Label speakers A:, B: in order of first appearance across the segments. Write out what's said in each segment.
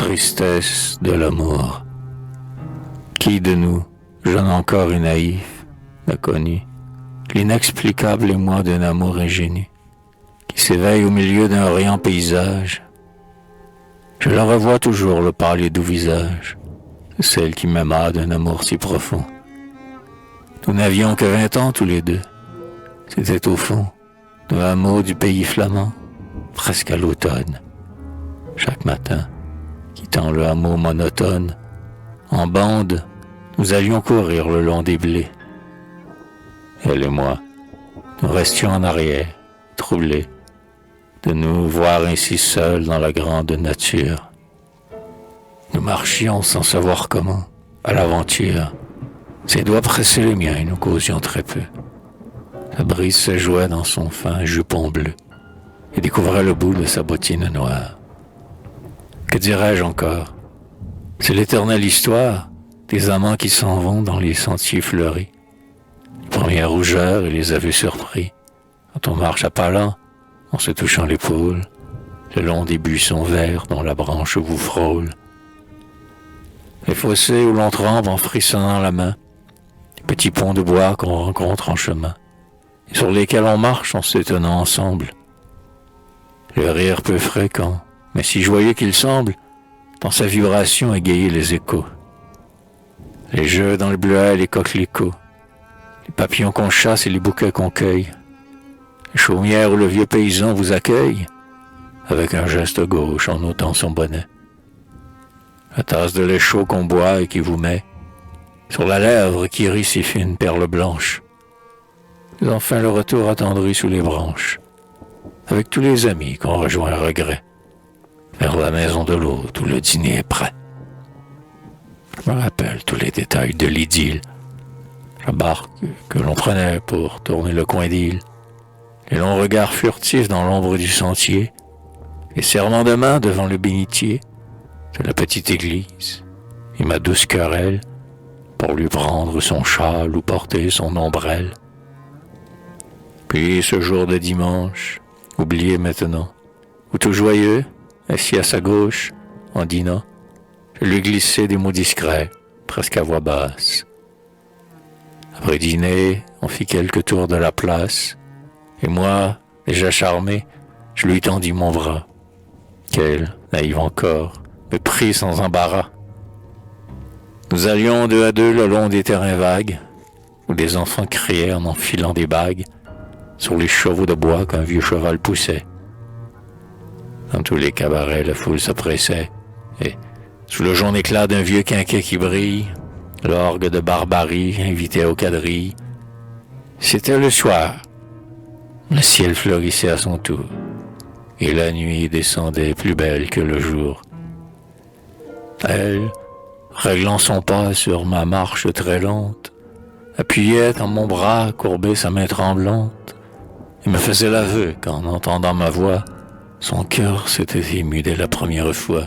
A: tristesse de l'amour. Qui de nous, jeune encore et naïf, n'a connu l'inexplicable émoi d'un amour ingénu, qui s'éveille au milieu d'un riant paysage? Je la revois toujours, le pâle et doux visage de celle qui m'aima d'un amour si profond. Nous n'avions que 20 ans tous les deux. C'était au fond d'un hameau du pays flamand, presque à l'automne. Chaque matin, quittant le hameau monotone, en bande, nous allions courir le long des blés. Elle et moi, nous restions en arrière, troublés de nous voir ainsi seuls dans la grande nature. Nous marchions sans savoir comment, à l'aventure. Ses doigts pressaient les miens et nous causions très peu. La brise se jouait dans son fin jupon bleu et découvrait le bout de sa bottine noire. Que dirais-je encore? C'est l'éternelle histoire des amants qui s'en vont dans les sentiers fleuris. Les premières rougeurs et les aveux surpris, quand on marche à pas lents, en se touchant l'épaule, le long des buissons verts dont la branche vous frôle. Les fossés où l'on trempe en frissonnant la main, les petits ponts de bois qu'on rencontre en chemin, et sur lesquels on marche en s'étonnant ensemble. Le rire peu fréquent, mais si joyeux qu'il semble, dans sa vibration égayer les échos. Les jeux dans le bleuet, les coquelicots, les papillons qu'on chasse et les bouquets qu'on cueille, les chaumières où le vieux paysan vous accueille, avec un geste gauche en ôtant son bonnet. La tasse de lait chaud qu'on boit et qui vous met sur la lèvre qui rit ses fines perles blanches. Et enfin le retour attendri sous les branches, avec tous les amis qu'on rejoint à regret, vers la maison de l'hôte où le dîner est prêt. Je me rappelle tous les détails de l'idylle, la barque que l'on prenait pour tourner le coin d'île, les longs regards furtifs dans l'ombre du sentier, les serrements de main devant le bénitier de la petite église, et ma douce querelle pour lui prendre son châle ou porter son ombrelle. Puis ce jour de dimanche, oublié maintenant, où tout joyeux, assis à sa gauche, en dînant, je lui glissais des mots discrets, presque à voix basse. Après dîner, on fit quelques tours de la place, et moi, déjà charmé, je lui tendis mon bras, qu'elle, naïve encore, me prit sans embarras. Nous allions deux à deux le long des terrains vagues, où des enfants criaient en enfilant des bagues sur les chevaux de bois qu'un vieux cheval poussait. Dans tous les cabarets, la foule se pressait, et, sous le jaune éclat d'un vieux quinquet qui brille, l'orgue de barbarie invitait aux quadrilles. C'était le soir. Le ciel fleurissait à son tour, et la nuit descendait plus belle que le jour. Elle, réglant son pas sur ma marche très lente, appuyait dans mon bras courbé sa main tremblante, et me faisait l'aveu qu'en entendant ma voix, son cœur s'était ému dès la première fois,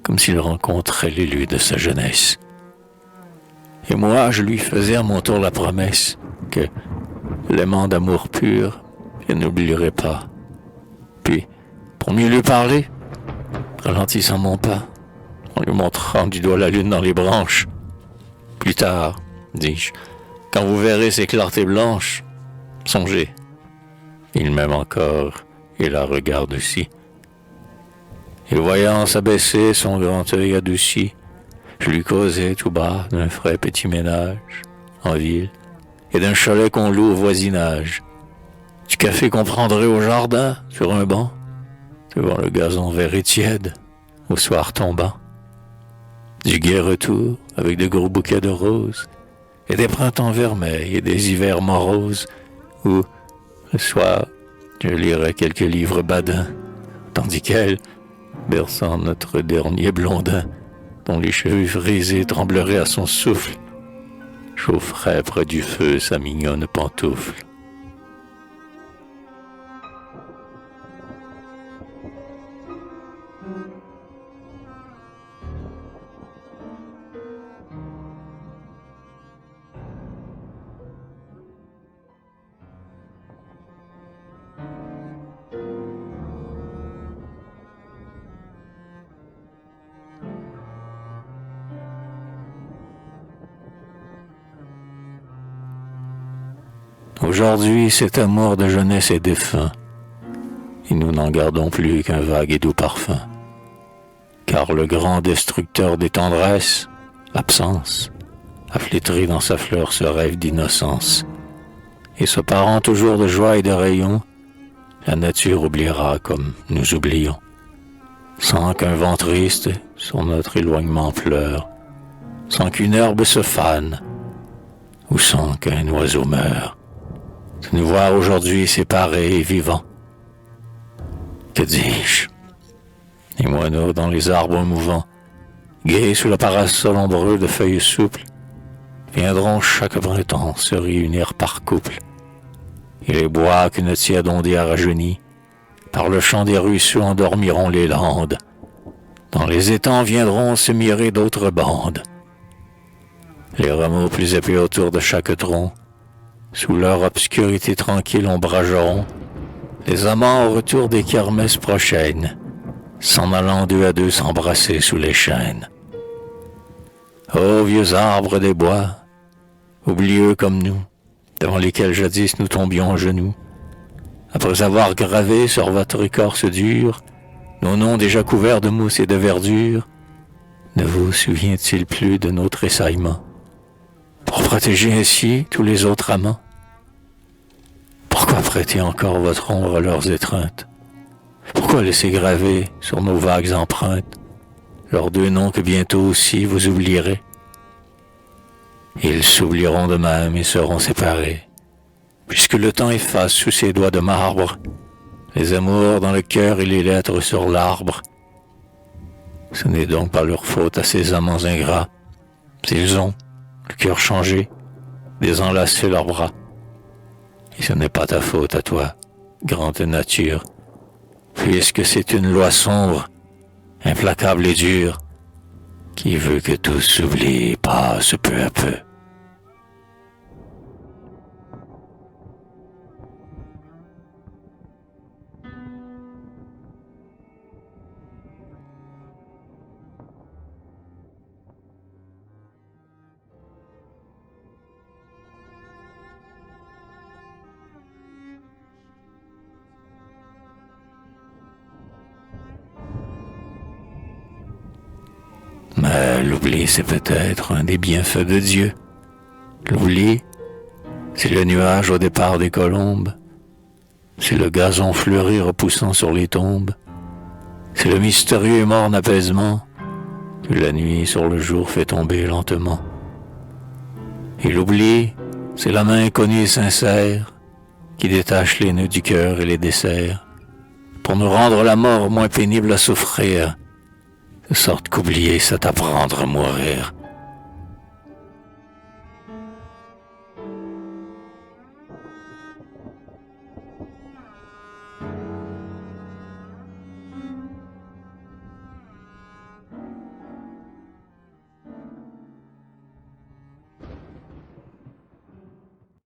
A: comme s'il rencontrait l'élu de sa jeunesse. Et moi, je lui faisais à mon tour la promesse que, l'aimant d'amour pur, je n'oublierai pas. Puis, pour mieux lui parler, ralentissant mon pas, en lui montrant du doigt la lune dans les branches. Plus tard, dis-je, quand vous verrez ces clartés blanches, songez, il m'aime encore et la regarde aussi. Et voyant s'abaisser son grand œil adouci, je lui causais tout bas d'un frais petit ménage en ville et d'un chalet qu'on loue au voisinage, du café qu'on prendrait au jardin sur un banc, devant le gazon vert et tiède au soir tombant, du gai retour avec de gros bouquets de roses et des printemps vermeils et des hivers moroses où, le soir, je lirais quelques livres badins, tandis qu'elle, berçant notre dernier blondin, dont les cheveux frisés trembleraient à son souffle, chaufferait près du feu sa mignonne pantoufle. Aujourd'hui, cet amour de jeunesse est défunt, et nous n'en gardons plus qu'un vague et doux parfum. Car le grand destructeur des tendresses, l'absence, a flétri dans sa fleur ce rêve d'innocence. Et se parant toujours de joie et de rayons, la nature oubliera comme nous oublions. Sans qu'un vent triste sur notre éloignement pleure, sans qu'une herbe se fane, ou sans qu'un oiseau meure. De nous voir aujourd'hui séparés et vivants. Que dis-je? Les moineaux dans les arbres mouvants, gais sous le parasol ombreux de feuilles souples, viendront chaque printemps se réunir par couple. Et les bois qu'une tiède ondée a rajeunis, par le chant des ruisseaux endormiront les landes. Dans les étangs viendront se mirer d'autres bandes. Les rameaux plus épais autour de chaque tronc, sous leur obscurité tranquille ombrageront les amants au retour des kermesses prochaines, s'en allant deux à deux s'embrasser sous les chênes. Ô vieux arbres des bois, oublieux comme nous, devant lesquels jadis nous tombions à genoux, après avoir gravé sur votre écorce dure nos noms déjà couverts de mousse et de verdure, ne vous souvient-il plus de nos tressaillements, pour protéger ainsi tous les autres amants? Pourquoi prêter encore votre ombre à leurs étreintes? Pourquoi laisser graver sur nos vagues empreintes leurs deux noms que bientôt aussi vous oublierez? Ils s'oublieront de même et seront séparés, puisque le temps efface sous ses doigts de marbre les amours dans le cœur et les lettres sur l'arbre. Ce n'est donc pas leur faute à ces amants ingrats, s'ils ont, le cœur changé, désenlacé leurs bras. Et ce n'est pas ta faute à toi, grande nature, puisque c'est une loi sombre, implacable et dure, qui veut que tout s'oublie et passe peu à peu. Mais l'oubli, c'est peut-être un des bienfaits de Dieu. L'oubli, c'est le nuage au départ des colombes, c'est le gazon fleuri repoussant sur les tombes, c'est le mystérieux et morne apaisement que la nuit sur le jour fait tomber lentement. Et l'oubli, c'est la main inconnue et sincère qui détache les nœuds du cœur et les dessert, pour nous rendre la mort moins pénible à souffrir, de sorte qu'oublier, c'est apprendre à mourir.